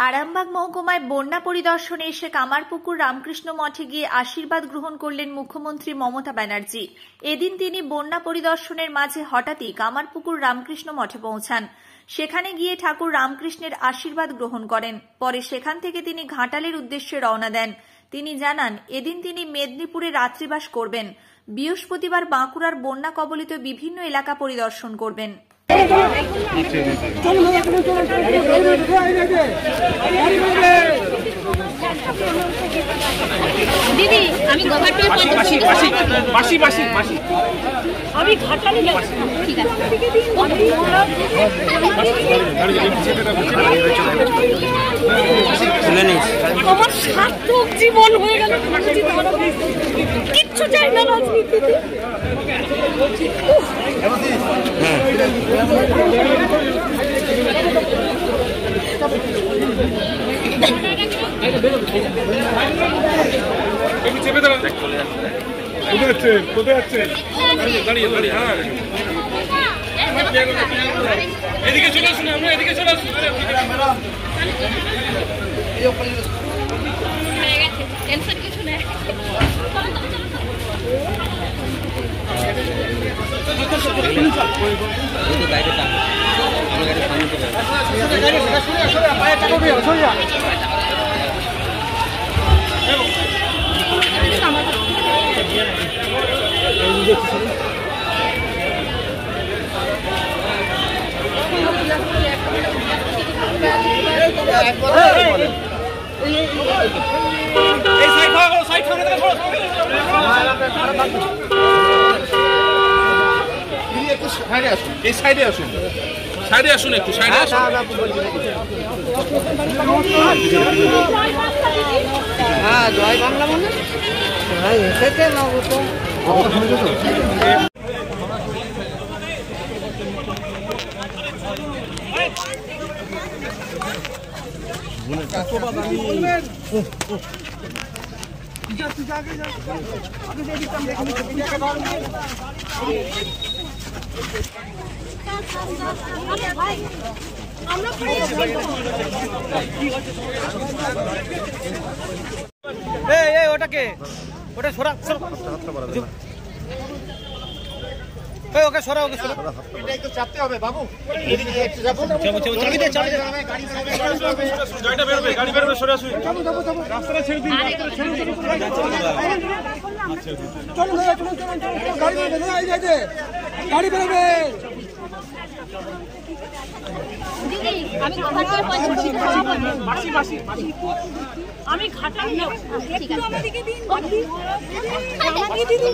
আরামবাগ মহকুমায় বন্যা পরিদর্শনে এসে কামারপুকুর রামকৃষ্ণ মঠে গিয়ে আশীর্বাদ গ্রহণ করলেন মুখ্যমন্ত্রী মমতা ব্যানার্জি। এদিন তিনি বন্যা পরিদর্শনের মাঝে হঠাৎই কামারপুকুর রামকৃষ্ণ মঠে পৌঁছান। সেখানে গিয়ে ঠাকুর রামকৃষ্ণের আশীর্বাদ গ্রহণ করেন। পরে সেখান থেকে তিনি ঘাটালের উদ্দেশ্যে রওনা দেন। তিনি জানান, এদিন তিনি মেদিনীপুরে রাত্রিবাস করবেন। বৃহস্পতিবার বাঁকুড়ার বন্যা কবলিত বিভিন্ন এলাকা পরিদর্শন করবেন। দিদি আমি আমি ঘাটালে ঠিক আছে আমার সার্থক জীবন হয়ে গেল। কিচ্ছু চাই না রাজনীতিতে। এদিকে চলে আসুন, আমরা এদিকে চলে আসুন। টেনশন কিছু নেই। সাইডে আসুন, সাইডে আসুন, একটু সাইডে আসুন। হ্যাঁ, জয় বাংলা মানে এসেছে না ওটাকে ওটা সরা ওকে সরা ওকে সরা এটা একটু চাপতে হবে বাবু। এদিকে একটু যাবো চাবি দে গাড়িটা বেরোবে, গাড়ি বেরোবে, সরে আসুন। রাস্তাটা ছেড়ে দিন, রাস্তাটা ছেড়ে দিন। চলো গাড়ি বেরোবে, গাড়ি বেরোবে। দিদি আমি আমি ঘাটালে ঠিক আছে আমাদেরকে দিন আমাকে দিদি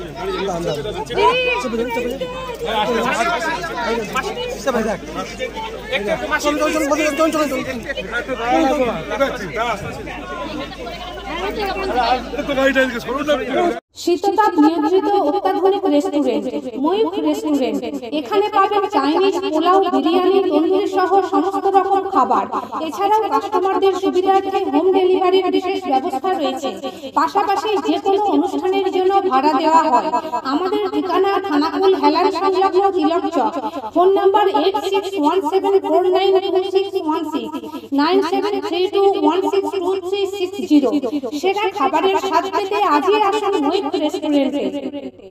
শীততাপ নিয়ন্ত্রিত অত্যাধুনিক রেস্টুরেন্ট ময়ূখ রেস্টুরেন্ট। এখানে পাবেন চাইনিজ, পোলাও, বিরিয়ানি, তন্দুরি সহ সমস্ত রকম খাবার। এছাড়াও কাস্টমারদের সুবিধার্থে হোম ডেলিভারির বিশেষ ব্যবস্থা রয়েছে। পাশাপাশি যে কোনো অনুষ্ঠানের জন্য ভাড়া দেওয়া হয়। আমাদের ঠিকানা থানাকুল হেলান সংলগ্ন তিলক চক। Phone number 8617492616 9732162360। সেরা খাবারের স্বাদ পেতে আজই আসুন ময়ূখ রেস্টুরেন্টে।